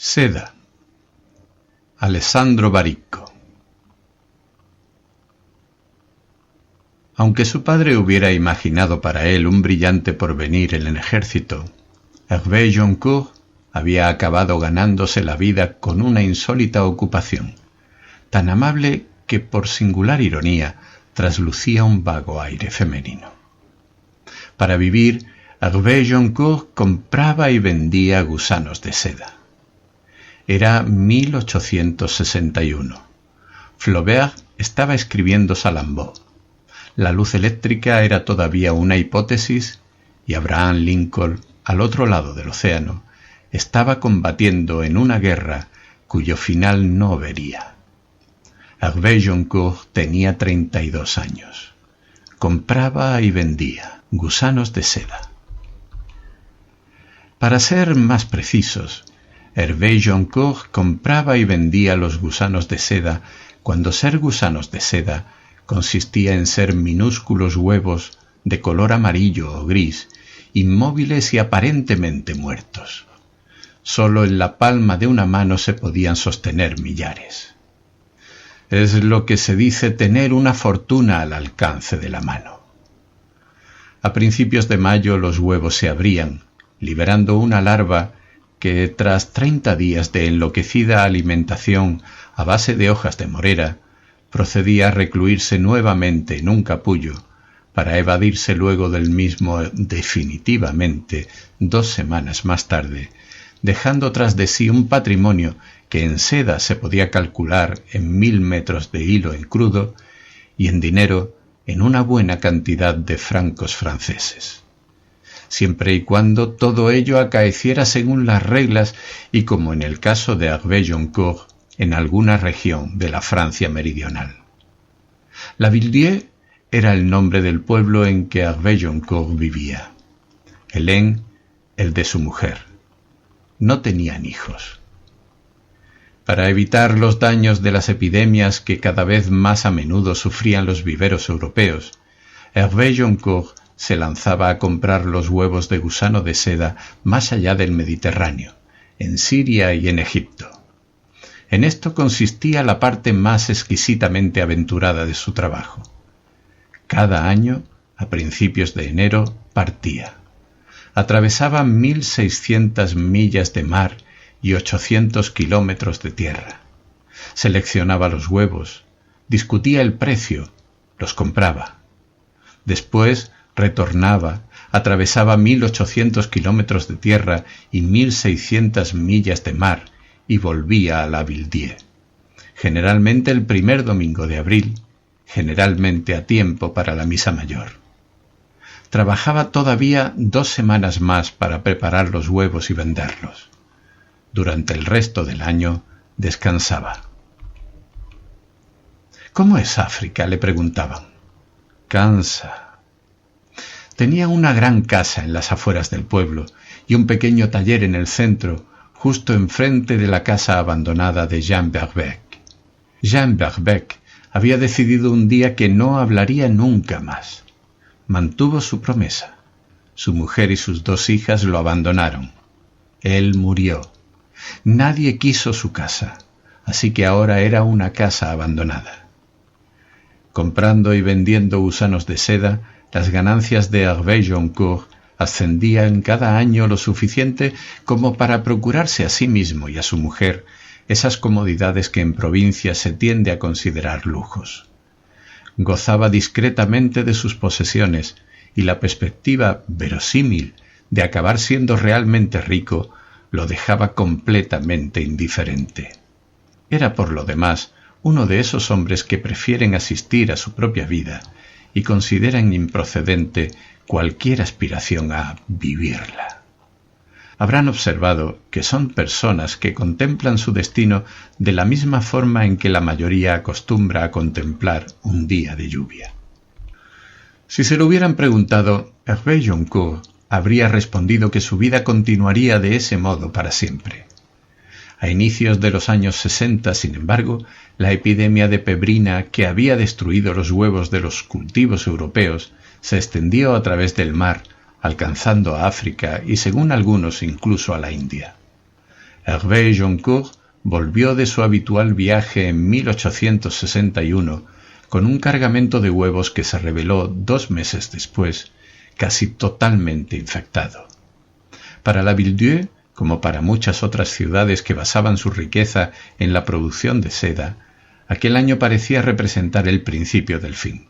Seda. Alessandro Baricco. Aunque su padre hubiera imaginado para él un brillante porvenir en el ejército, Hervé Joncourt había acabado ganándose la vida con una insólita ocupación, tan amable que por singular ironía traslucía un vago aire femenino. Para vivir, Hervé Joncourt compraba y vendía gusanos de seda. Era 1861. Flaubert estaba escribiendo Salammbô. La luz eléctrica era todavía una hipótesis y Abraham Lincoln, al otro lado del océano, estaba combatiendo en una guerra cuyo final no vería. Hervé Joncourt tenía 32 años. Compraba y vendía gusanos de seda. Para ser más precisos, Hervé Joncourt compraba y vendía los gusanos de seda cuando ser gusanos de seda consistía en ser minúsculos huevos de color amarillo o gris, inmóviles y aparentemente muertos. Solo en la palma de una mano se podían sostener millares. Es lo que se dice tener una fortuna al alcance de la mano. A principios de mayo los huevos se abrían, liberando una larva que, tras 30 días de enloquecida alimentación a base de hojas de morera, procedía a recluirse nuevamente en un capullo para evadirse luego del mismo definitivamente 2 semanas más tarde, dejando tras de sí un patrimonio que en seda se podía calcular en 1000 metros de hilo en crudo y en dinero en una buena cantidad de francos franceses. Siempre y cuando todo ello acaeciera según las reglas y, como en el caso de Hervé Joncourt, en alguna región de la Francia meridional. La Villedieu era el nombre del pueblo en que Hervé Joncourt vivía. Hélène, el de su mujer. No tenían hijos. Para evitar los daños de las epidemias que cada vez más a menudo sufrían los viveros europeos, Hervé Joncourt se lanzaba a comprar los huevos de gusano de seda más allá del Mediterráneo, en Siria y en Egipto. En esto consistía la parte más exquisitamente aventurada de su trabajo. Cada año, a principios de enero, partía. Atravesaba 1600 millas de mar y 800 kilómetros de tierra. Seleccionaba los huevos, discutía el precio, los compraba. Después retornaba, atravesaba 1800 kilómetros de tierra y 1600 millas de mar y volvía a la Villedieu, generalmente el primer domingo de abril, generalmente a tiempo para la misa mayor. Trabajaba todavía 2 semanas más para preparar los huevos y venderlos. Durante el resto del año descansaba. ¿Cómo es África?, le preguntaban. Cansa. Tenía una gran casa en las afueras del pueblo y un pequeño taller en el centro, justo enfrente de la casa abandonada de Jean Verbeeck. Jean Verbeeck había decidido un día que no hablaría nunca más. Mantuvo su promesa. Su mujer y sus 2 hijas lo abandonaron. Él murió. Nadie quiso su casa, así que ahora era una casa abandonada. Comprando y vendiendo gusanos de seda, las ganancias de Hervé Joncourt ascendían cada año lo suficiente como para procurarse a sí mismo y a su mujer esas comodidades que en provincia se tiende a considerar lujos. Gozaba discretamente de sus posesiones y la perspectiva verosímil de acabar siendo realmente rico lo dejaba completamente indiferente. Era, por lo demás, uno de esos hombres que prefieren asistir a su propia vida y consideran improcedente cualquier aspiración a vivirla. Habrán observado que son personas que contemplan su destino de la misma forma en que la mayoría acostumbra a contemplar un día de lluvia. Si se lo hubieran preguntado, Hervé Joncourt habría respondido que su vida continuaría de ese modo para siempre. A inicios de los años 60, sin embargo, la epidemia de pebrina que había destruido los huevos de los cultivos europeos se extendió a través del mar, alcanzando a África y, según algunos, incluso a la India. Hervé Joncourt volvió de su habitual viaje en 1861 con un cargamento de huevos que se reveló 2 meses después casi totalmente infectado. Para Lavilledieu, como para muchas otras ciudades que basaban su riqueza en la producción de seda, aquel año parecía representar el principio del fin.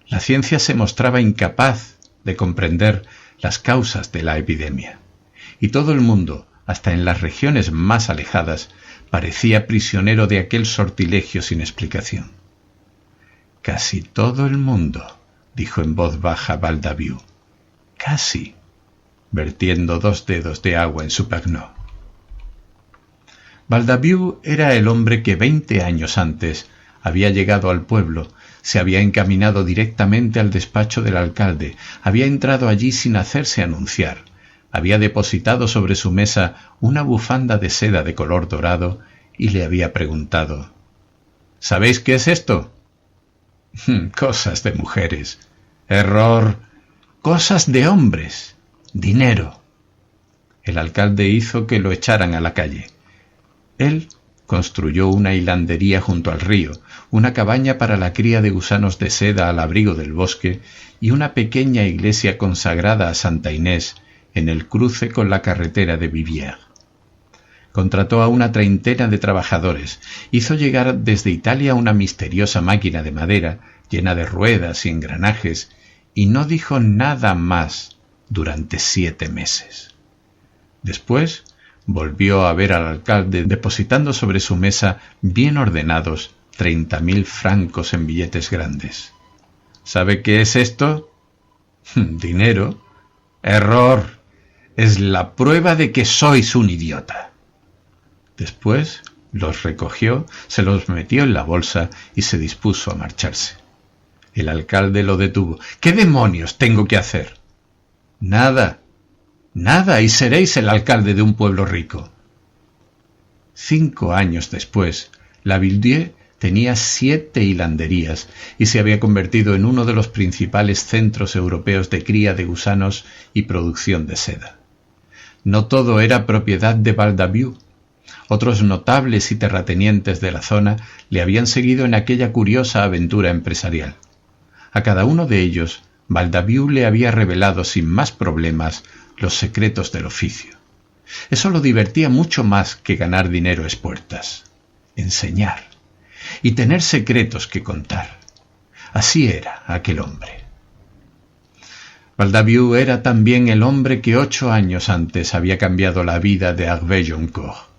La ciencia se mostraba incapaz de comprender las causas de la epidemia, y todo el mundo, hasta en las regiones más alejadas, parecía prisionero de aquel sortilegio sin explicación. «Casi todo el mundo», dijo en voz baja Valdaviou. «Casi», vertiendo 2 dedos de agua en su pernod. Valdaviou era el hombre que 20 años antes había llegado al pueblo, se había encaminado directamente al despacho del alcalde, había entrado allí sin hacerse anunciar, había depositado sobre su mesa una bufanda de seda de color dorado y le había preguntado: «¿Sabéis qué es esto?» «Cosas de mujeres». «Error. Cosas de hombres. Dinero». El alcalde hizo que lo echaran a la calle. Él construyó una hilandería junto al río, una cabaña para la cría de gusanos de seda al abrigo del bosque y una pequeña iglesia consagrada a Santa Inés en el cruce con la carretera de Viviers. Contrató a una 30 de trabajadores, hizo llegar desde Italia una misteriosa máquina de madera llena de ruedas y engranajes y no dijo nada más durante 7 meses. Después volvió a ver al alcalde depositando sobre su mesa bien ordenados 30.000 francos en billetes grandes. «¿Sabe qué es esto?» «Dinero». «Error. Es la prueba de que sois un idiota». Después los recogió, se los metió en la bolsa y se dispuso a marcharse. El alcalde lo detuvo. «¿Qué demonios tengo que hacer?» «Nada. Nada, y seréis el alcalde de un pueblo rico». 5 años después, Lavilledieu tenía 7 hilanderías y se había convertido en uno de los principales centros europeos de cría de gusanos y producción de seda. No todo era propiedad de Valdaviou. Otros notables y terratenientes de la zona le habían seguido en aquella curiosa aventura empresarial. A cada uno de ellos, Valdaviou le había revelado sin más problemas los secretos del oficio. Eso lo divertía mucho más que ganar dinero a espuertas. Enseñar y tener secretos que contar. Así era aquel hombre. Valdaviou era también el hombre que 8 años antes había cambiado la vida de Hervé Joncourt.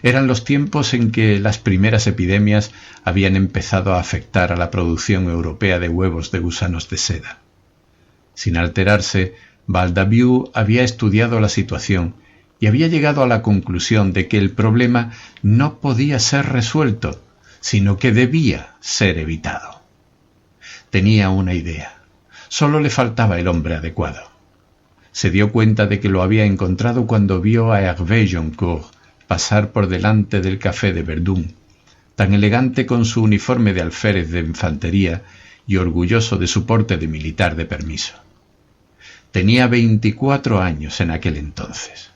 Eran los tiempos en que las primeras epidemias habían empezado a afectar a la producción europea de huevos de gusanos de seda. Sin alterarse, Valdaviou había estudiado la situación y había llegado a la conclusión de que el problema no podía ser resuelto, sino que debía ser evitado. Tenía una idea. Solo le faltaba el hombre adecuado. Se dio cuenta de que lo había encontrado cuando vio a Hervé Joncourt pasar por delante del café de Verdun, tan elegante con su uniforme de alférez de infantería y orgulloso de su porte de militar de permiso. Tenía 24 años en aquel entonces.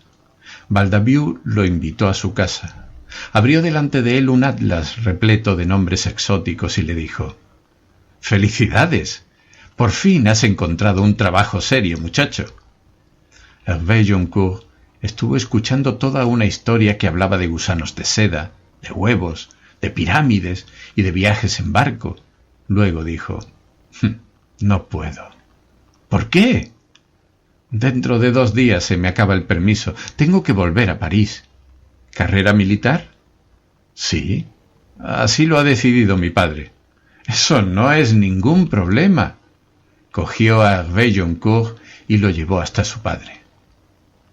Valdaviou lo invitó a su casa. Abrió delante de él un atlas repleto de nombres exóticos y le dijo: «¡Felicidades! Por fin has encontrado un trabajo serio, muchacho». Hervé Joncourt estuvo escuchando toda una historia que hablaba de gusanos de seda, de huevos, de pirámides y de viajes en barco. Luego dijo: «No puedo». «¿Por qué?» «Dentro de 2 días se me acaba el permiso. Tengo que volver a París». «¿Carrera militar?» «Sí, así lo ha decidido mi padre». «Eso no es ningún problema». Cogió a Hervé Joncourt y lo llevó hasta su padre.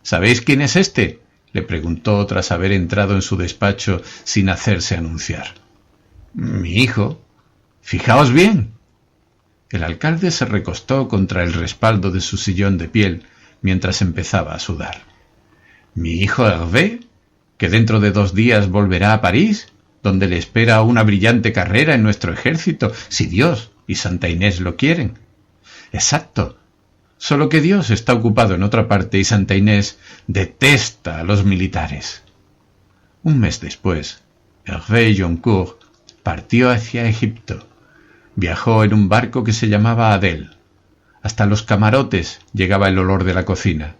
«¿Sabéis quién es este?», le preguntó tras haber entrado en su despacho sin hacerse anunciar. «Mi hijo». «Fijaos bien». El alcalde se recostó contra el respaldo de su sillón de piel mientras empezaba a sudar. «¿Mi hijo Hervé, que dentro de 2 días volverá a París, donde le espera una brillante carrera en nuestro ejército, si Dios y Santa Inés lo quieren?» «Exacto. Solo que Dios está ocupado en otra parte y Santa Inés detesta a los militares». Un mes después, Hervé Joncourt partió hacia Egipto. Viajó en un barco que se llamaba Adel. Hasta los camarotes llegaba el olor de la cocina.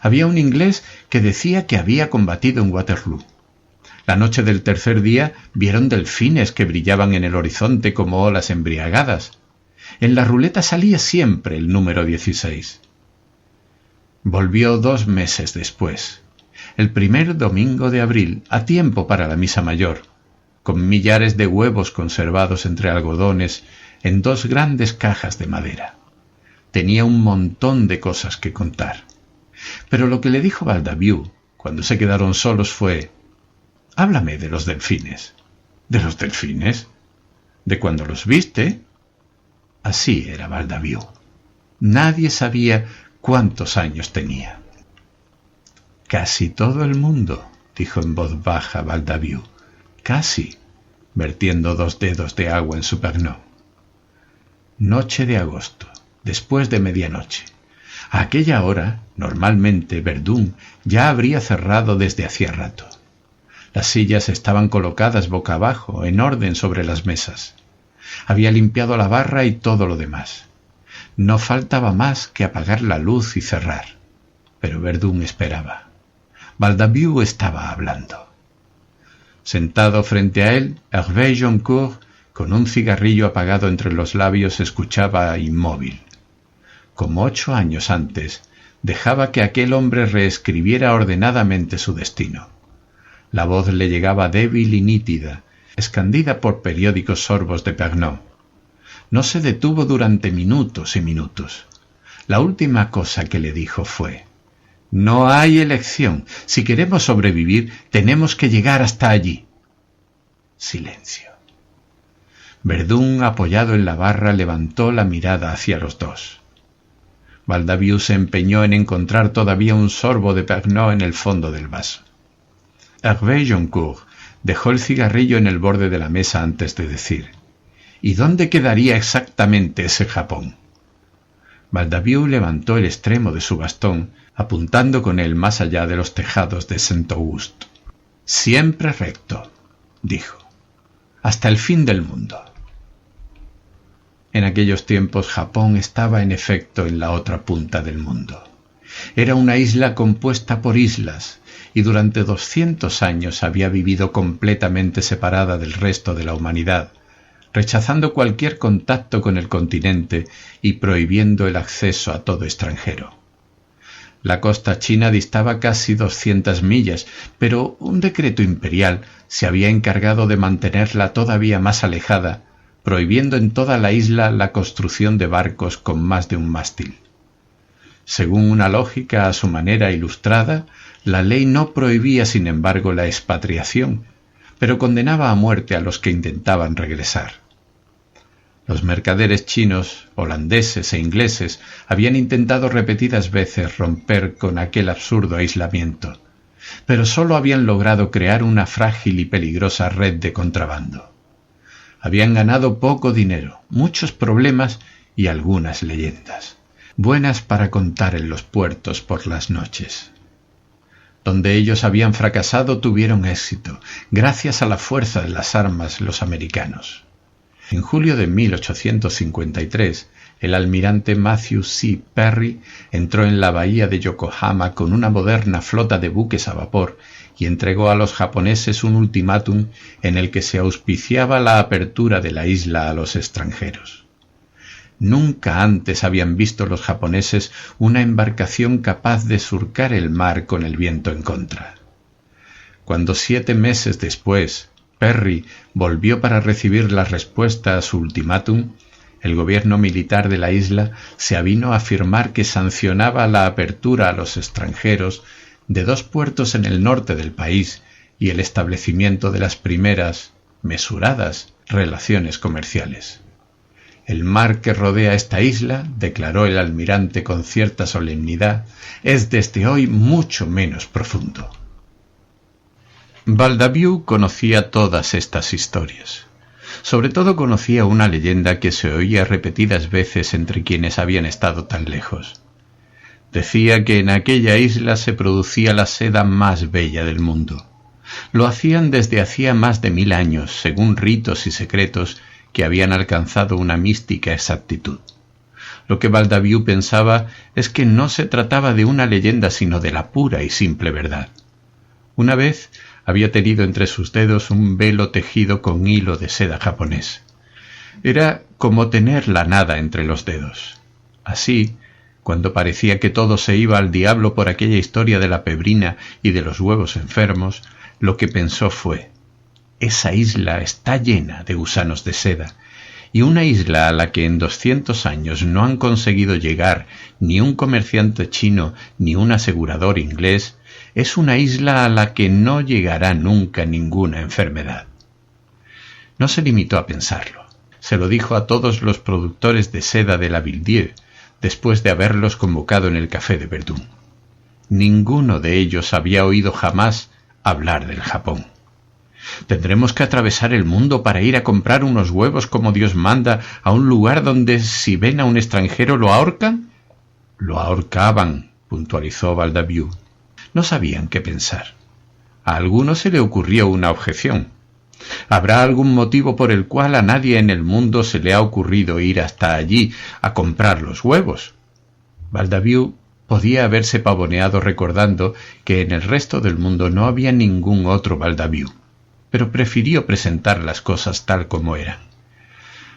Había un inglés que decía que había combatido en Waterloo. La noche del tercer día vieron delfines que brillaban en el horizonte como olas embriagadas. En la ruleta salía siempre el número 16. Volvió 2 meses después, el primer domingo de abril, a tiempo para la misa mayor, con millares de huevos conservados entre algodones en 2 grandes cajas de madera. Tenía un montón de cosas que contar. Pero lo que le dijo Baldaviu, cuando se quedaron solos, fue: «Háblame de los delfines». «¿De los delfines? ¿De cuando los viste?» Así era Baldaviu. Nadie sabía cuántos años tenía. «Casi todo el mundo», dijo en voz baja Baldaviu. «Casi», vertiendo 2 dedos de agua en su pernod. Noche de agosto, después de medianoche. A aquella hora, normalmente, Verdun ya habría cerrado desde hacía rato. Las sillas estaban colocadas boca abajo, en orden sobre las mesas. Había limpiado la barra y todo lo demás. No faltaba más que apagar la luz y cerrar. Pero Verdun esperaba. Baldaviu estaba hablando. Sentado frente a él, Hervé Joncourt, con un cigarrillo apagado entre los labios, escuchaba inmóvil. Como 8 años antes, dejaba que aquel hombre reescribiera ordenadamente su destino. La voz le llegaba débil y nítida, escandida por periódicos sorbos de Pernod. No se detuvo durante minutos y minutos. La última cosa que le dijo fue: «No hay elección. Si queremos sobrevivir, tenemos que llegar hasta allí». Silencio. Verdun, apoyado en la barra, levantó la mirada hacia los dos. Baldaviu se empeñó en encontrar todavía un sorbo de Pernod en el fondo del vaso. Hervé Joncourt dejó el cigarrillo en el borde de la mesa antes de decir: «¿Y dónde quedaría exactamente ese Japón?». Baldaviu levantó el extremo de su bastón, apuntando con él más allá de los tejados de Saint-Auguste. «Siempre recto», dijo, «hasta el fin del mundo». En aquellos tiempos Japón estaba en efecto en la otra punta del mundo. Era una isla compuesta por islas, y durante 200 años había vivido completamente separada del resto de la humanidad, rechazando cualquier contacto con el continente y prohibiendo el acceso a todo extranjero. La costa china distaba casi 200 millas, pero un decreto imperial se había encargado de mantenerla todavía más alejada, prohibiendo en toda la isla la construcción de barcos con más de un mástil. Según una lógica a su manera ilustrada, la ley no prohibía, sin embargo, la expatriación, pero condenaba a muerte a los que intentaban regresar. Los mercaderes chinos, holandeses e ingleses habían intentado repetidas veces romper con aquel absurdo aislamiento, pero sólo habían logrado crear una frágil y peligrosa red de contrabando. Habían ganado poco dinero, muchos problemas y algunas leyendas, buenas para contar en los puertos por las noches. Donde ellos habían fracasado tuvieron éxito, gracias a la fuerza de las armas los americanos. En julio de 1853, el almirante Matthew C. Perry entró en la bahía de Yokohama con una moderna flota de buques a vapor y entregó a los japoneses un ultimátum en el que se auspiciaba la apertura de la isla a los extranjeros. Nunca antes habían visto los japoneses una embarcación capaz de surcar el mar con el viento en contra. Cuando 7 meses después Perry volvió para recibir la respuesta a su ultimátum, el gobierno militar de la isla se avino a afirmar que sancionaba la apertura a los extranjeros de 2 puertos en el norte del país y el establecimiento de las primeras, mesuradas, relaciones comerciales. «El mar que rodea esta isla», declaró el almirante con cierta solemnidad, «es desde hoy mucho menos profundo». Baldaviu conocía todas estas historias. Sobre todo conocía una leyenda que se oía repetidas veces entre quienes habían estado tan lejos. Decía que en aquella isla se producía la seda más bella del mundo. Lo hacían desde hacía más de 1000 años, según ritos y secretos que habían alcanzado una mística exactitud. Lo que Baldaviu pensaba es que no se trataba de una leyenda, sino de la pura y simple verdad. Una vez había tenido entre sus dedos un velo tejido con hilo de seda japonés. Era como tener la nada entre los dedos. Así, cuando parecía que todo se iba al diablo por aquella historia de la pebrina y de los huevos enfermos, lo que pensó fue: esa isla está llena de gusanos de seda, y una isla a la que en 200 años no han conseguido llegar ni un comerciante chino ni un asegurador inglés, es una isla a la que no llegará nunca ninguna enfermedad. No se limitó a pensarlo. Se lo dijo a todos los productores de seda de la Villedieu, después de haberlos convocado en el café de Verdun. Ninguno de ellos había oído jamás hablar del Japón. ¿Tendremos que atravesar el mundo para ir a comprar unos huevos como Dios manda a un lugar donde si ven a un extranjero lo ahorcan? Lo ahorcaban, puntualizó Baldaviu. No sabían qué pensar. A alguno se le ocurrió una objeción. ¿Habrá algún motivo por el cual a nadie en el mundo se le ha ocurrido ir hasta allí a comprar los huevos? Baldaviu podía haberse pavoneado recordando que en el resto del mundo no había ningún otro Baldaviu, pero prefirió presentar las cosas tal como eran.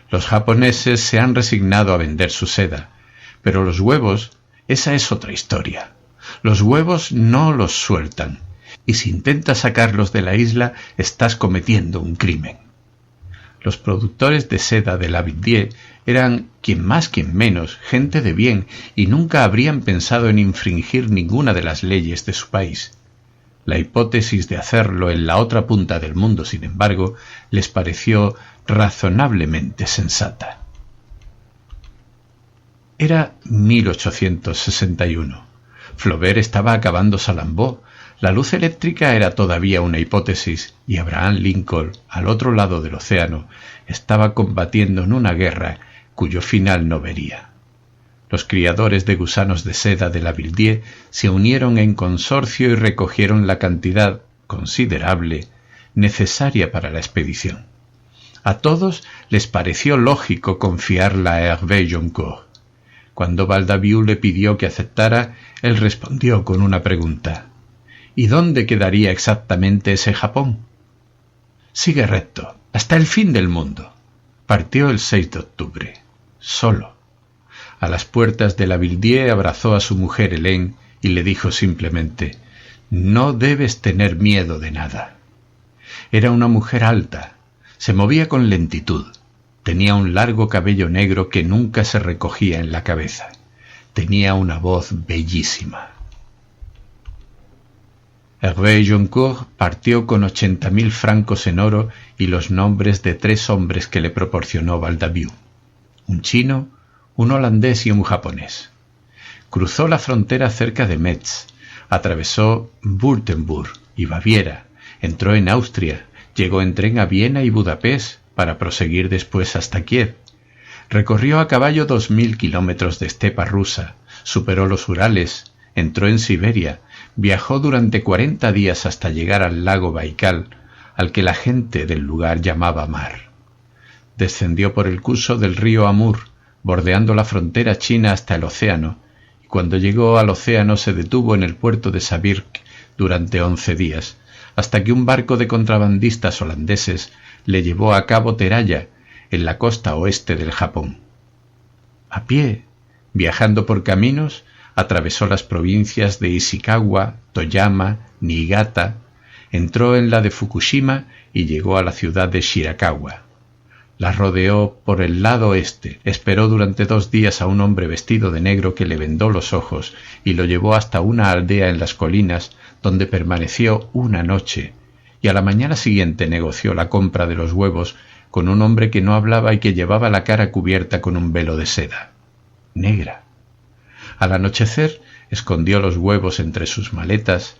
Los japoneses se han resignado a vender su seda, pero los huevos, esa es otra historia. Los huevos no los sueltan, y si intentas sacarlos de la isla, estás cometiendo un crimen. Los productores de seda de la Villedieu eran, quien más quien menos, gente de bien, y nunca habrían pensado en infringir ninguna de las leyes de su país. La hipótesis de hacerlo en la otra punta del mundo, sin embargo, les pareció razonablemente sensata. Era 1861. Flaubert estaba acabando Salambó. La luz eléctrica era todavía una hipótesis, y Abraham Lincoln, al otro lado del océano, estaba combatiendo en una guerra cuyo final no vería. Los criadores de gusanos de seda de la Villedieu se unieron en consorcio y recogieron la cantidad considerable necesaria para la expedición. A todos les pareció lógico confiarla a Hervé Joncourt. Cuando Baldaviu le pidió que aceptara, él respondió con una pregunta: ¿y dónde quedaría exactamente ese Japón? Sigue recto, hasta el fin del mundo. Partió el 6 de octubre, solo. A las puertas de la Villedieu abrazó a su mujer Hélène y le dijo simplemente: «No debes tener miedo de nada». Era una mujer alta, se movía con lentitud, tenía un largo cabello negro que nunca se recogía en la cabeza, tenía una voz bellísima. Hervé Joncourt partió con 80.000 francos en oro y los nombres de 3 hombres que le proporcionó Baldaviu: un chino, un holandés y un japonés. Cruzó la frontera cerca de Metz, atravesó Württemberg y Baviera, entró en Austria, llegó en tren a Viena y Budapest para proseguir después hasta Kiev. Recorrió a caballo 2000 kilómetros de estepa rusa, superó los Urales, entró en Siberia, viajó durante 40 días hasta llegar al lago Baikal, al que la gente del lugar llamaba mar. Descendió por el curso del río Amur, bordeando la frontera china hasta el océano, y cuando llegó al océano se detuvo en el puerto de Sabirk durante 11 días, hasta que un barco de contrabandistas holandeses le llevó a Cabo Teraya, en la costa oeste del Japón. A pie, viajando por caminos, atravesó las provincias de Ishikawa, Toyama, Niigata, entró en la de Fukushima y llegó a la ciudad de Shirakawa. La rodeó por el lado este, esperó durante 2 días a un hombre vestido de negro que le vendó los ojos y lo llevó hasta una aldea en las colinas donde permaneció una noche, y a la mañana siguiente negoció la compra de los huevos con un hombre que no hablaba y que llevaba la cara cubierta con un velo de seda negra. Al anochecer escondió los huevos entre sus maletas,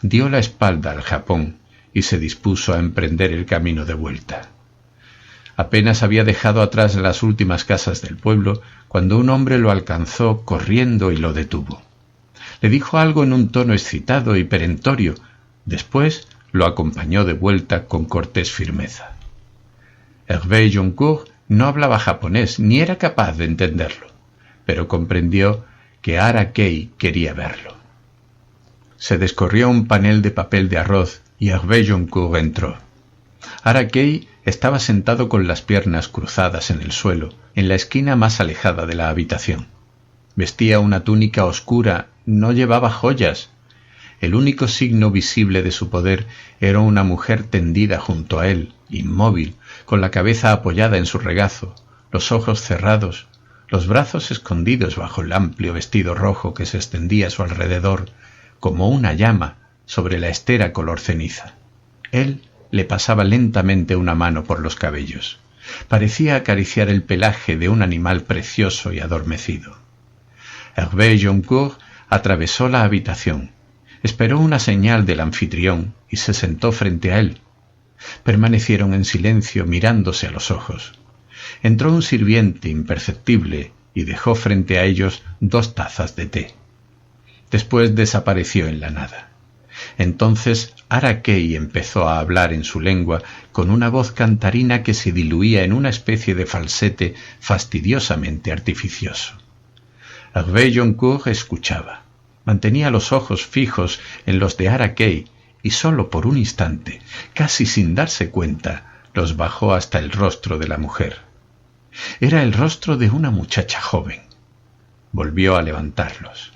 dio la espalda al Japón y se dispuso a emprender el camino de vuelta. Apenas había dejado atrás las últimas casas del pueblo cuando un hombre lo alcanzó corriendo y lo detuvo. Le dijo algo en un tono excitado y perentorio. Después lo acompañó de vuelta con cortés firmeza. Hervé Joncourt no hablaba japonés ni era capaz de entenderlo, pero comprendió que Ara-Kei quería verlo. Se descorrió un panel de papel de arroz y Hervé Joncourt entró. Ara-Kei estaba sentado con las piernas cruzadas en el suelo, en la esquina más alejada de la habitación. Vestía una túnica oscura, no llevaba joyas. El único signo visible de su poder era una mujer tendida junto a él, inmóvil, con la cabeza apoyada en su regazo, los ojos cerrados, los brazos escondidos bajo el amplio vestido rojo que se extendía a su alrededor, como una llama sobre la estera color ceniza. Él le pasaba lentamente una mano por los cabellos. Parecía acariciar el pelaje de un animal precioso y adormecido. Hervé Joncourt atravesó la habitación, esperó una señal del anfitrión y se sentó frente a él. Permanecieron en silencio mirándose a los ojos. Entró un sirviente imperceptible y dejó frente a ellos 2 tazas de té. Después desapareció en la nada. Entonces Ara-Kei empezó a hablar en su lengua con una voz cantarina que se diluía en una especie de falsete fastidiosamente artificioso. Hervé Joncourt escuchaba. Mantenía los ojos fijos en los de Ara-Kei y solo por un instante, casi sin darse cuenta, los bajó hasta el rostro de la mujer. Era el rostro de una muchacha joven. Volvió a levantarlos.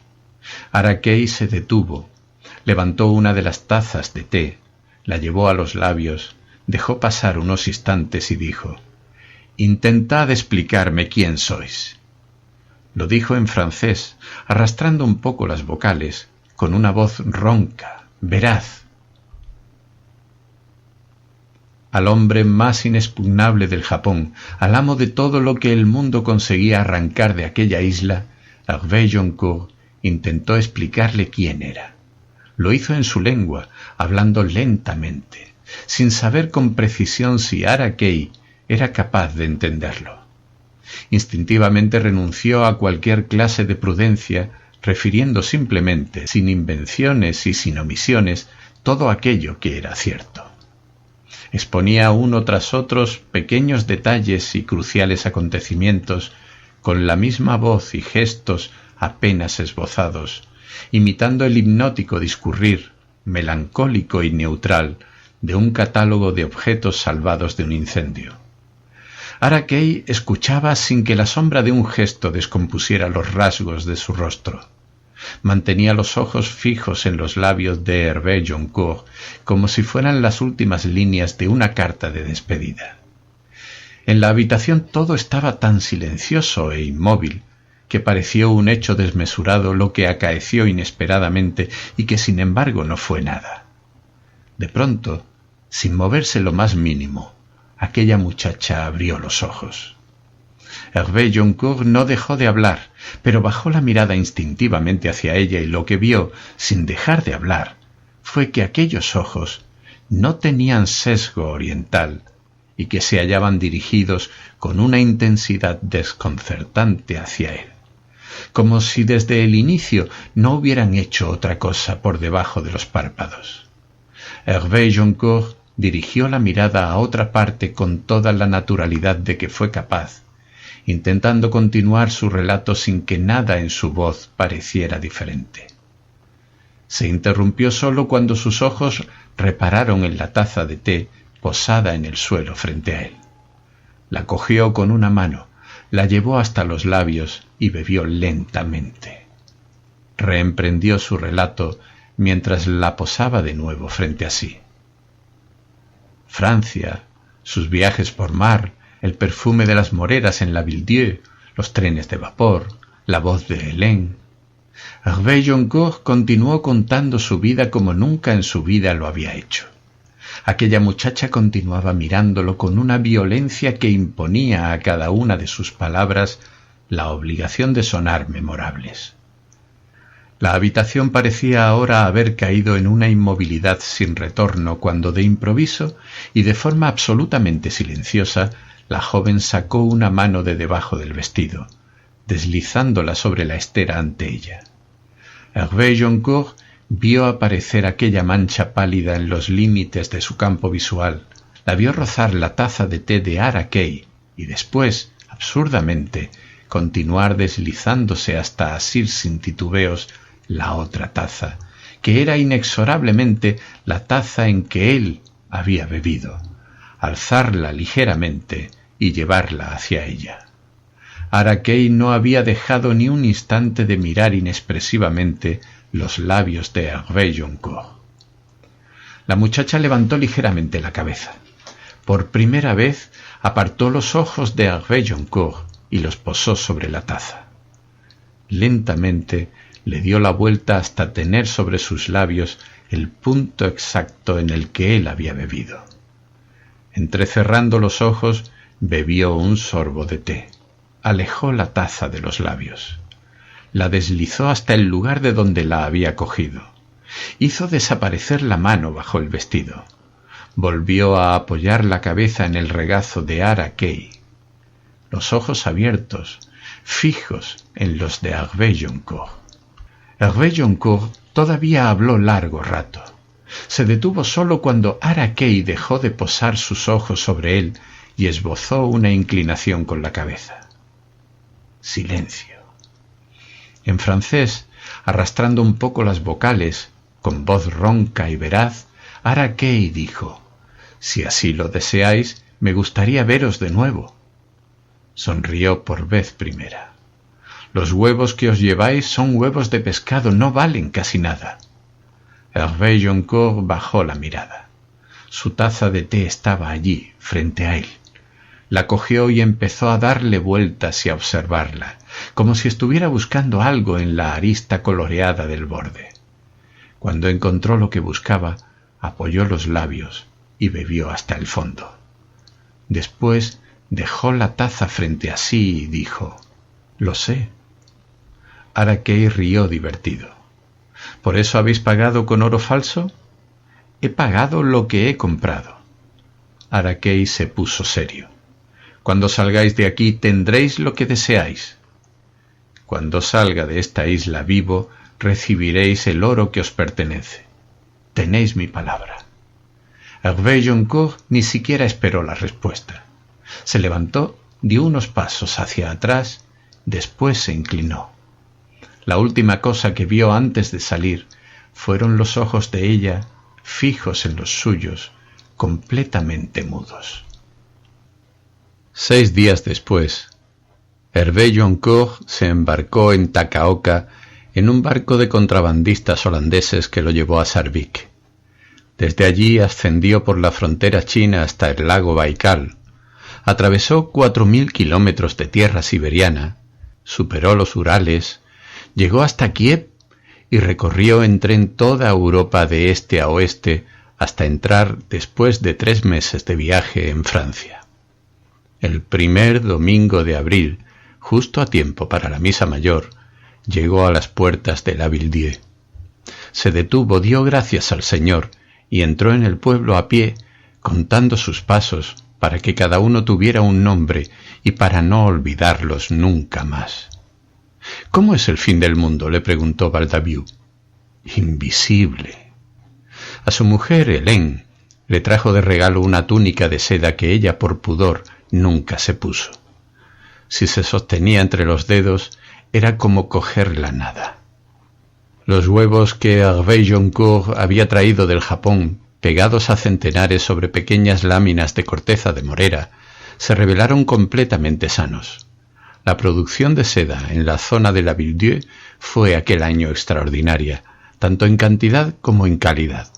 Ara-Kei se detuvo, levantó una de las tazas de té, la llevó a los labios, dejó pasar unos instantes y dijo: «Intentad explicarme quién sois». Lo dijo en francés, arrastrando un poco las vocales, con una voz ronca, veraz. Al hombre más inexpugnable del Japón, al amo de todo lo que el mundo conseguía arrancar de aquella isla, Hervé Joncourt intentó explicarle quién era. Lo hizo en su lengua, hablando lentamente, sin saber con precisión si Ara-Kei era capaz de entenderlo. Instintivamente renunció a cualquier clase de prudencia, refiriendo simplemente, sin invenciones y sin omisiones, todo aquello que era cierto. Exponía uno tras otros pequeños detalles y cruciales acontecimientos, con la misma voz y gestos apenas esbozados, imitando el hipnótico discurrir, melancólico y neutral, de un catálogo de objetos salvados de un incendio. Ara-Kei escuchaba sin que la sombra de un gesto descompusiera los rasgos de su rostro. Mantenía los ojos fijos en los labios de Hervé Joncourt, como si fueran las últimas líneas de una carta de despedida. En la habitación todo estaba tan silencioso e inmóvil que pareció un hecho desmesurado lo que acaeció inesperadamente y que sin embargo no fue nada. De pronto, sin moverse lo más mínimo, aquella muchacha abrió los ojos. Hervé Joncourt no dejó de hablar, pero bajó la mirada instintivamente hacia ella y lo que vio, sin dejar de hablar, fue que aquellos ojos no tenían sesgo oriental y que se hallaban dirigidos con una intensidad desconcertante hacia él, como si desde el inicio no hubieran hecho otra cosa por debajo de los párpados. Hervé Joncourt dirigió la mirada a otra parte con toda la naturalidad de que fue capaz, intentando continuar su relato sin que nada en su voz pareciera diferente. Se interrumpió solo cuando sus ojos repararon en la taza de té posada en el suelo frente a él. La cogió con una mano, la llevó hasta los labios y bebió lentamente. Reemprendió su relato mientras la posaba de nuevo frente a sí. Francia, sus viajes por mar, el perfume de las moreras en la Ville-Dieu, los trenes de vapor, la voz de Hélène. Hervé Joncourt continuó contando su vida como nunca en su vida lo había hecho. Aquella muchacha continuaba mirándolo con una violencia que imponía a cada una de sus palabras la obligación de sonar memorables. La habitación parecía ahora haber caído en una inmovilidad sin retorno cuando de improviso y de forma absolutamente silenciosa la joven sacó una mano de debajo del vestido, deslizándola sobre la estera ante ella. Hervé Joncourt vio aparecer aquella mancha pálida en los límites de su campo visual, la vio rozar la taza de té de Ara-Kay y después, absurdamente, continuar deslizándose hasta asir sin titubeos la otra taza, que era inexorablemente la taza en que él había bebido, alzarla ligeramente y llevarla hacia ella. Ara-Kay no había dejado ni un instante de mirar inexpresivamente los labios de Hervé Joncourt. La muchacha levantó ligeramente la cabeza. Por primera vez apartó los ojos de Hervé Joncourt y los posó sobre la taza. Lentamente le dio la vuelta hasta tener sobre sus labios el punto exacto en el que él había bebido. Entrecerrando los ojos, bebió un sorbo de té. Alejó la taza de los labios. La deslizó hasta el lugar de donde la había cogido. Hizo desaparecer la mano bajo el vestido. Volvió a apoyar la cabeza en el regazo de Ara-Kay. Los ojos abiertos, fijos en los de Hervé Joncourt. Hervé Joncourt todavía habló largo rato. Se detuvo solo cuando Ara-Kay dejó de posar sus ojos sobre él y esbozó una inclinación con la cabeza. Silencio. En francés, arrastrando un poco las vocales, con voz ronca y veraz, Ara-Kay dijo: «Si así lo deseáis, me gustaría veros de nuevo». Sonrió por vez primera. «Los huevos que os lleváis son huevos de pescado, no valen casi nada». Hervé Joncourt bajó la mirada. Su taza de té estaba allí, frente a él. La cogió y empezó a darle vueltas y a observarla, como si estuviera buscando algo en la arista coloreada del borde. Cuando encontró lo que buscaba, apoyó los labios y bebió hasta el fondo. Después dejó la taza frente a sí y dijo: «Lo sé». Ara-Kay rió divertido. «¿Por eso habéis pagado con oro falso?» «He pagado lo que he comprado». Ara-Kay se puso serio. «Cuando salgáis de aquí tendréis lo que deseáis. Cuando salga de esta isla vivo, recibiréis el oro que os pertenece. Tenéis mi palabra». Hervé Joncourt ni siquiera esperó la respuesta. Se levantó, dio unos pasos hacia atrás, después se inclinó. La última cosa que vio antes de salir fueron los ojos de ella fijos en los suyos, completamente mudos. 6 días después, Hervé Joncourt se embarcó en Takaoka en un barco de contrabandistas holandeses que lo llevó a Sarvik. Desde allí ascendió por la frontera china hasta el lago Baikal, atravesó 4.000 kilómetros de tierra siberiana, superó los Urales, llegó hasta Kiev y recorrió en tren toda Europa de este a oeste hasta entrar después de 3 meses de viaje en Francia. El primer domingo de abril, justo a tiempo para la misa mayor, llegó a las puertas de la Ville-Dieu. Se detuvo, dio gracias al Señor y entró en el pueblo a pie, contando sus pasos para que cada uno tuviera un nombre y para no olvidarlos nunca más. «¿Cómo es el fin del mundo?», le preguntó Baldaviu. «Invisible». A su mujer, Hélène, le trajo de regalo una túnica de seda que ella, por pudor, nunca se puso. Si se sostenía entre los dedos, era como coger la nada. Los huevos que Hervé Joncourt había traído del Japón, pegados a centenares sobre pequeñas láminas de corteza de morera, se revelaron completamente sanos. La producción de seda en la zona de la Ville-Dieu fue aquel año extraordinaria, tanto en cantidad como en calidad.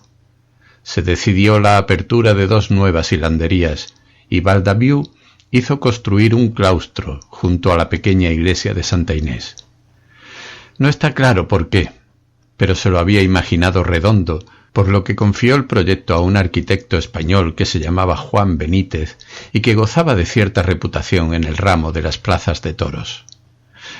Se decidió la apertura de 2 nuevas hilanderías y Baldaviu hizo construir un claustro junto a la pequeña iglesia de Santa Inés. No está claro por qué, pero se lo había imaginado redondo, por lo que confió el proyecto a un arquitecto español que se llamaba Juan Benítez y que gozaba de cierta reputación en el ramo de las plazas de toros.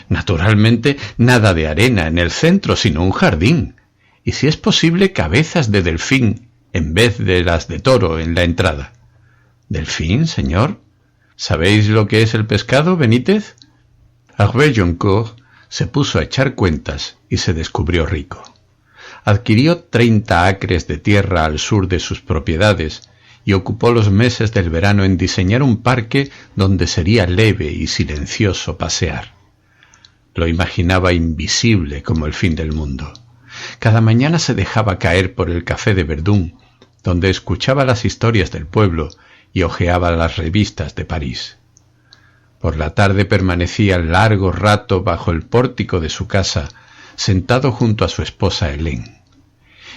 Naturalmente, nada de arena en el centro, sino un jardín, y si es posible, cabezas de delfín en vez de las de toro en la entrada. ¿Delfín, señor? ¿Sabéis lo que es el pescado, Benítez? Hervé Joncourt se puso a echar cuentas y se descubrió rico. Adquirió 30 acres de tierra al sur de sus propiedades y ocupó los meses del verano en diseñar un parque donde sería leve y silencioso pasear. Lo imaginaba invisible como el fin del mundo. Cada mañana se dejaba caer por el café de Verdun, donde escuchaba las historias del pueblo y hojeaba las revistas de París. Por la tarde permanecía largo rato bajo el pórtico de su casa, sentado junto a su esposa Hélène.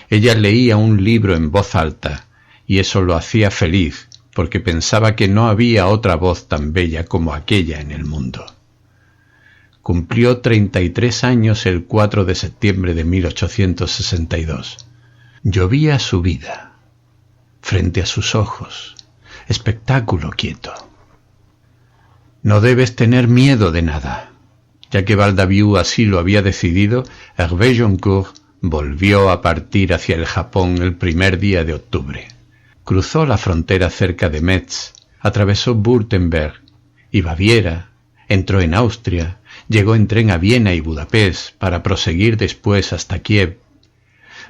Ella leía un libro en voz alta, y eso lo hacía feliz, porque pensaba que no había otra voz tan bella como aquella en el mundo. Cumplió 33 años el 4 de septiembre de 1862. Llovía su vida. Frente a sus ojos, espectáculo quieto. No debes tener miedo de nada. Ya que Valdaviou así lo había decidido, Hervé Joncourt volvió a partir hacia el Japón el primer día de octubre. Cruzó la frontera cerca de Metz, atravesó Württemberg y Baviera, entró en Austria, llegó en tren a Viena y Budapest para proseguir después hasta Kiev.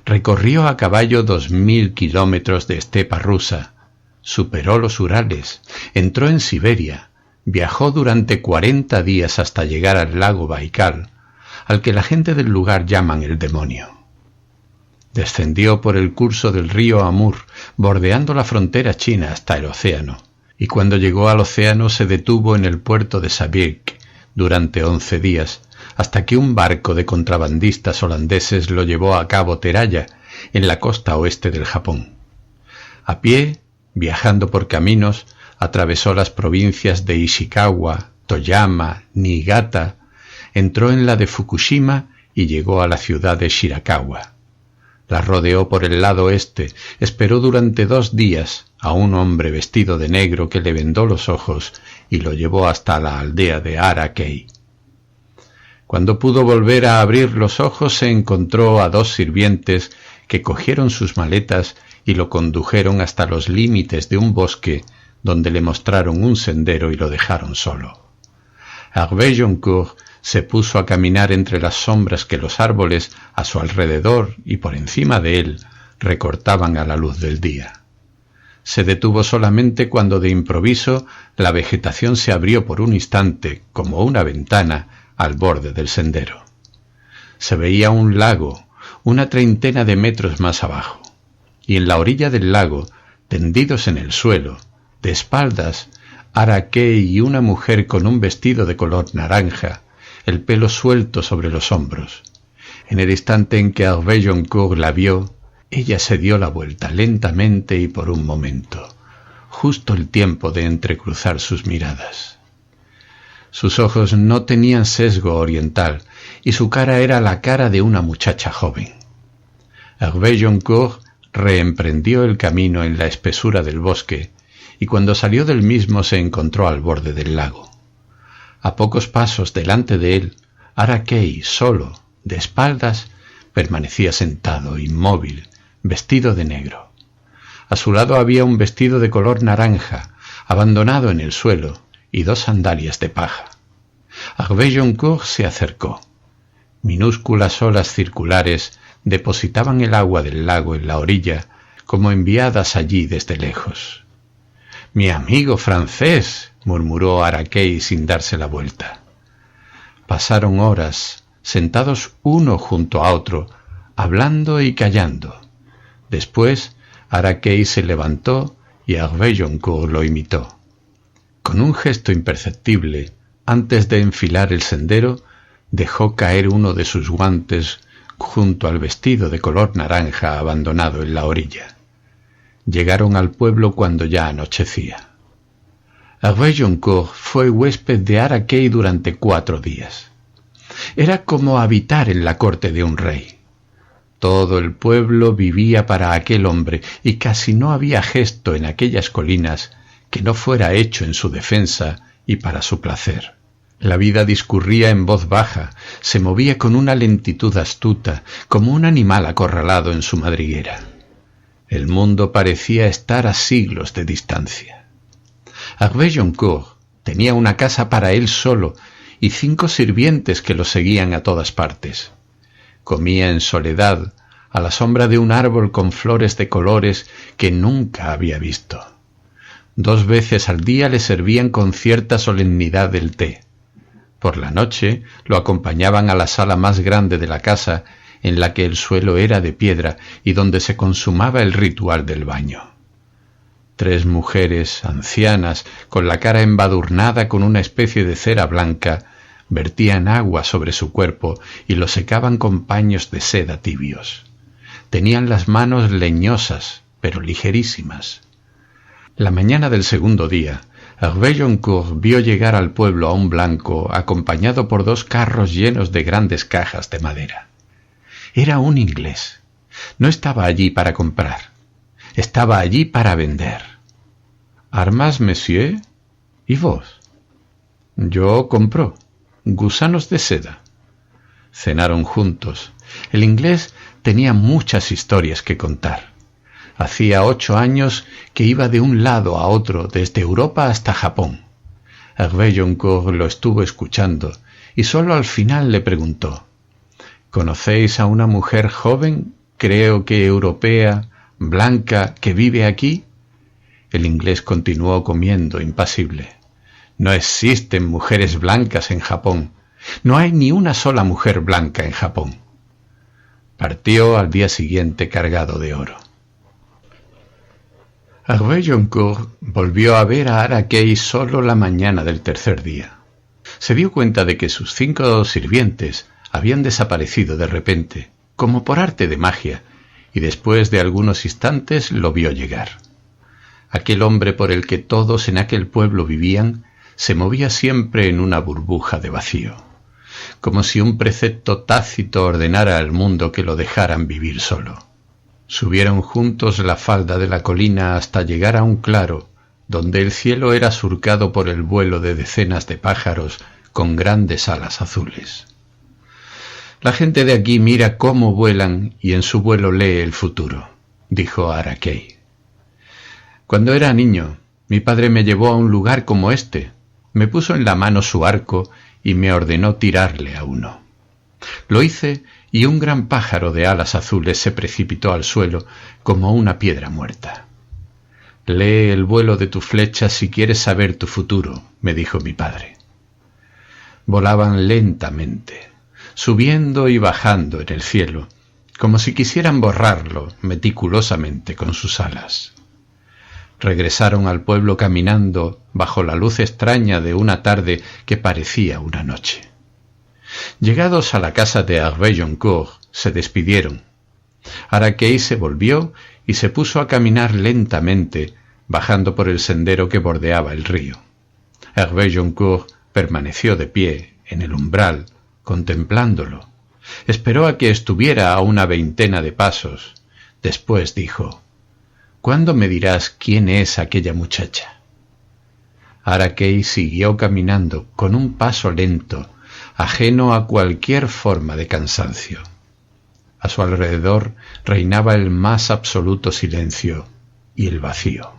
Recorrió a caballo 2000 kilómetros de estepa rusa, superó los Urales, entró en Siberia, viajó durante 40 días hasta llegar al lago Baikal, al que la gente del lugar llaman el demonio. Descendió por el curso del río Amur, bordeando la frontera china hasta el océano, y cuando llegó al océano se detuvo en el puerto de Sabirk durante 11 días, hasta que un barco de contrabandistas holandeses lo llevó a Cabo Teraya, en la costa oeste del Japón. A pie, viajando por caminos, atravesó las provincias de Ishikawa, Toyama, Niigata, entró en la de Fukushima y llegó a la ciudad de Shirakawa. La rodeó por el lado este, esperó durante 2 días a un hombre vestido de negro que le vendó los ojos y lo llevó hasta la aldea de Arakei. Cuando pudo volver a abrir los ojos se encontró a 2 sirvientes que cogieron sus maletas y lo condujeron hasta los límites de un bosque donde le mostraron un sendero y lo dejaron solo. Hervé Joncourt se puso a caminar entre las sombras que los árboles a su alrededor y por encima de él recortaban a la luz del día. Se detuvo solamente cuando de improviso la vegetación se abrió por un instante como una ventana al borde del sendero. Se veía un lago, una 30 de metros más abajo, y en la orilla del lago, tendidos en el suelo, de espaldas, Arakei y una mujer con un vestido de color naranja, el pelo suelto sobre los hombros. En el instante en que Hervé Joncourt la vio, ella se dio la vuelta lentamente y por un momento, justo el tiempo de entrecruzar sus miradas. Sus ojos no tenían sesgo oriental y su cara era la cara de una muchacha joven. Hervé Joncourt reemprendió el camino en la espesura del bosque y cuando salió del mismo se encontró al borde del lago. A pocos pasos delante de él, Arakei, solo, de espaldas, permanecía sentado, inmóvil, vestido de negro. A su lado había un vestido de color naranja, abandonado en el suelo, y 2 sandalias de paja. Hervé Joncourt se acercó. Minúsculas olas circulares depositaban el agua del lago en la orilla, como enviadas allí desde lejos. «Mi amigo francés», murmuró Arakei sin darse la vuelta. Pasaron horas, sentados uno junto a otro, hablando y callando. Después, Arakei se levantó y Hervé Joncourt lo imitó. Con un gesto imperceptible, antes de enfilar el sendero, dejó caer uno de sus guantes junto al vestido de color naranja abandonado en la orilla. Llegaron al pueblo cuando ya anochecía. Hervé Joncourt fue huésped de Arakei durante 4 días. Era como habitar en la corte de un rey. Todo el pueblo vivía para aquel hombre y casi no había gesto en aquellas colinas que no fuera hecho en su defensa y para su placer. La vida discurría en voz baja, se movía con una lentitud astuta, como un animal acorralado en su madriguera. El mundo parecía estar a siglos de distancia. Hervé Joncourt tenía una casa para él solo y 5 sirvientes que lo seguían a todas partes. Comía en soledad, a la sombra de un árbol con flores de colores que nunca había visto. 2 veces al día le servían con cierta solemnidad el té. Por la noche lo acompañaban a la sala más grande de la casa, en la que el suelo era de piedra y donde se consumaba el ritual del baño. 3 mujeres ancianas, con la cara embadurnada con una especie de cera blanca, vertían agua sobre su cuerpo y lo secaban con paños de seda tibios. Tenían las manos leñosas, pero ligerísimas. La mañana del segundo día, Hervé Joncourt vio llegar al pueblo a un blanco acompañado por 2 carros llenos de grandes cajas de madera. Era un inglés. No estaba allí para comprar. Estaba allí para vender. «¿Armas, monsieur? ¿Y vos?» «Yo compro. Gusanos de seda». Cenaron juntos. El inglés tenía muchas historias que contar. Hacía 8 años que iba de un lado a otro, desde Europa hasta Japón. Hervé Joncourt lo estuvo escuchando y solo al final le preguntó: «¿Conocéis a una mujer joven, creo que europea, blanca, que vive aquí?» El inglés continuó comiendo impasible. «No existen mujeres blancas en Japón. No hay ni una sola mujer blanca en Japón». Partió al día siguiente cargado de oro. Hervé Joncourt volvió a ver a Arrakei solo la mañana del tercer día. Se dio cuenta de que sus 5 sirvientes habían desaparecido de repente, como por arte de magia, y después de algunos instantes lo vio llegar. Aquel hombre por el que todos en aquel pueblo vivían se movía siempre en una burbuja de vacío, como si un precepto tácito ordenara al mundo que lo dejaran vivir solo. Subieron juntos la falda de la colina hasta llegar a un claro, donde el cielo era surcado por el vuelo de decenas de pájaros con grandes alas azules. «La gente de aquí mira cómo vuelan y en su vuelo lee el futuro», dijo Arrakei. «Cuando era niño, mi padre me llevó a un lugar como este, me puso en la mano su arco y me ordenó tirarle a uno. Lo hice y un gran pájaro de alas azules se precipitó al suelo como una piedra muerta. «Lee el vuelo de tu flecha si quieres saber tu futuro», me dijo mi padre. Volaban lentamente, subiendo y bajando en el cielo, como si quisieran borrarlo meticulosamente con sus alas. Regresaron al pueblo caminando bajo la luz extraña de una tarde que parecía una noche. Llegados a la casa de Hervé Joncourt, se despidieron. Arrakei se volvió y se puso a caminar lentamente, bajando por el sendero que bordeaba el río. Hervé Joncourt permaneció de pie en el umbral, contemplándolo. Esperó a que estuviera a una 20 de pasos. Después dijo: «¿Cuándo me dirás quién es aquella muchacha?» Arrakei siguió caminando con un paso lento, ajeno a cualquier forma de cansancio. A su alrededor reinaba el más absoluto silencio y el vacío.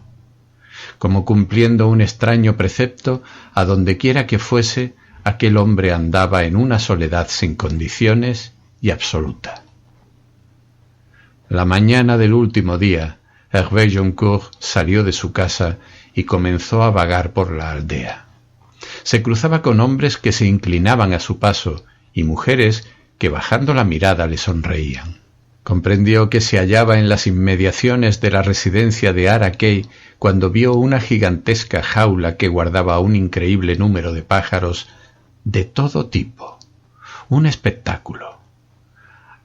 Como cumpliendo un extraño precepto, a donde quiera que fuese, aquel hombre andaba en una soledad sin condiciones y absoluta. La mañana del último día, Hervé Joncourt salió de su casa y comenzó a vagar por la aldea. Se cruzaba con hombres que se inclinaban a su paso y mujeres que bajando la mirada le sonreían. Comprendió que se hallaba en las inmediaciones de la residencia de Arrakei cuando vio una gigantesca jaula que guardaba un increíble número de pájaros de todo tipo. Un espectáculo.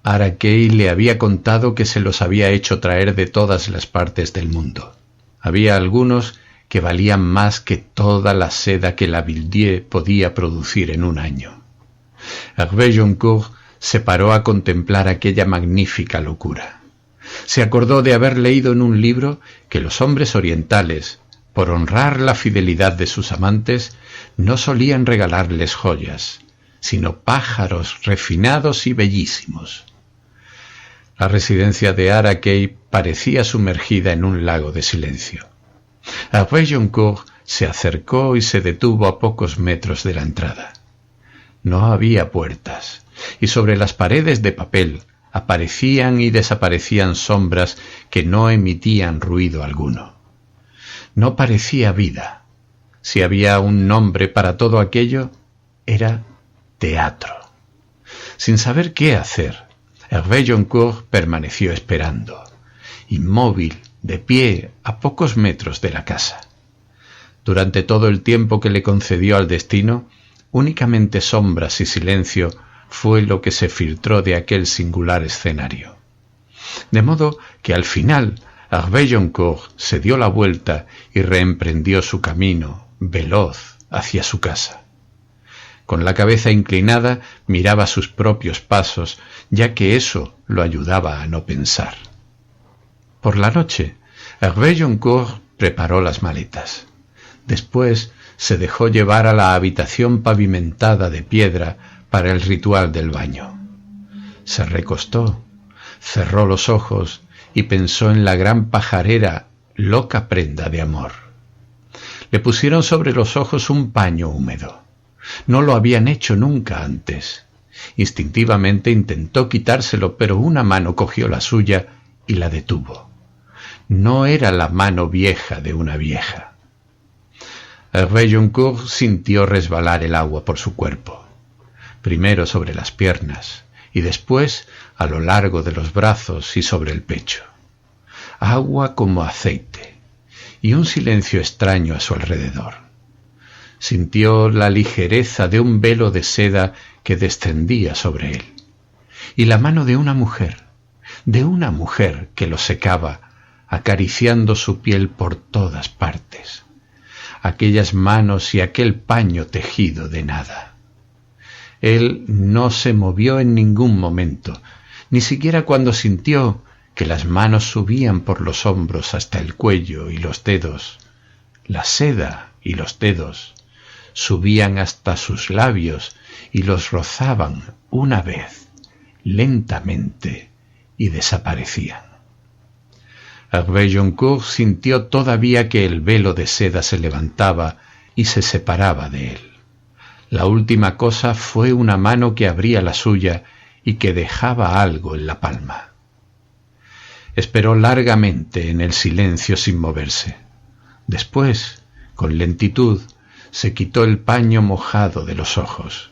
Arrakei le había contado que se los había hecho traer de todas las partes del mundo. Había algunos que valían más que toda la seda que la Villiers podía producir en un año. Hervé Joncourt se paró a contemplar aquella magnífica locura. Se acordó de haber leído en un libro que los hombres orientales, por honrar la fidelidad de sus amantes, no solían regalarles joyas, sino pájaros refinados y bellísimos. La residencia de Arrakei parecía sumergida en un lago de silencio. Hervé Joncourt se acercó y se detuvo a pocos metros de la entrada. No había puertas, y sobre las paredes de papel, aparecían y desaparecían sombras que no emitían ruido alguno. No parecía vida. Si había un nombre para todo aquello, era teatro. Sin saber qué hacer, Hervé Joncourt permaneció esperando, inmóvil, de pie, a pocos metros de la casa. Durante todo el tiempo que le concedió al destino, únicamente sombras y silencio fue lo que se filtró de aquel singular escenario. De modo que al final Hervé Joncourt se dio la vuelta y reemprendió su camino, veloz, hacia su casa. Con la cabeza inclinada miraba sus propios pasos, ya que eso lo ayudaba a no pensar. Por la noche, Hervé Joncourt preparó las maletas. Después se dejó llevar a la habitación pavimentada de piedra para el ritual del baño. Se recostó, cerró los ojos y pensó en la gran pajarera, loca prenda de amor. Le pusieron sobre los ojos un paño húmedo. No lo habían hecho nunca antes. Instintivamente intentó quitárselo, pero una mano cogió la suya y la detuvo. No era la mano vieja de una vieja. Hervé Joncourt sintió resbalar el agua por su cuerpo, primero sobre las piernas y después a lo largo de los brazos y sobre el pecho. Agua como aceite y un silencio extraño a su alrededor. Sintió la ligereza de un velo de seda que descendía sobre él y la mano de una mujer que lo secaba, acariciando su piel por todas partes. Aquellas manos y aquel paño tejido de nada. Él no se movió en ningún momento, ni siquiera cuando sintió que las manos subían por los hombros hasta el cuello y los dedos. La seda y los dedos subían hasta sus labios y los rozaban una vez, lentamente, y desaparecían. Hervé Joncourt sintió todavía que el velo de seda se levantaba y se separaba de él. La última cosa fue una mano que abría la suya y que dejaba algo en la palma. Esperó largamente en el silencio sin moverse. Después, con lentitud, se quitó el paño mojado de los ojos.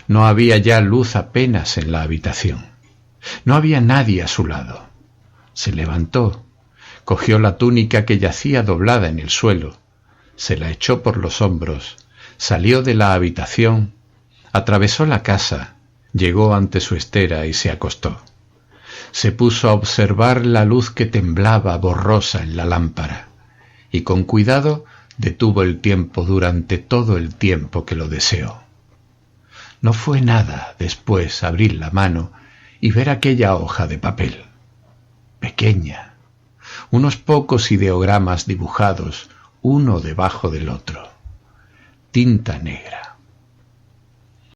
No había ya luz apenas en la habitación. No había nadie a su lado. Se levantó, cogió la túnica que yacía doblada en el suelo, se la echó por los hombros, salió de la habitación, atravesó la casa, llegó ante su estera y se acostó. Se puso a observar la luz que temblaba borrosa en la lámpara y con cuidado detuvo el tiempo durante todo el tiempo que lo deseó. No fue nada después abrir la mano y ver aquella hoja de papel, pequeña, unos pocos ideogramas dibujados uno debajo del otro, tinta negra.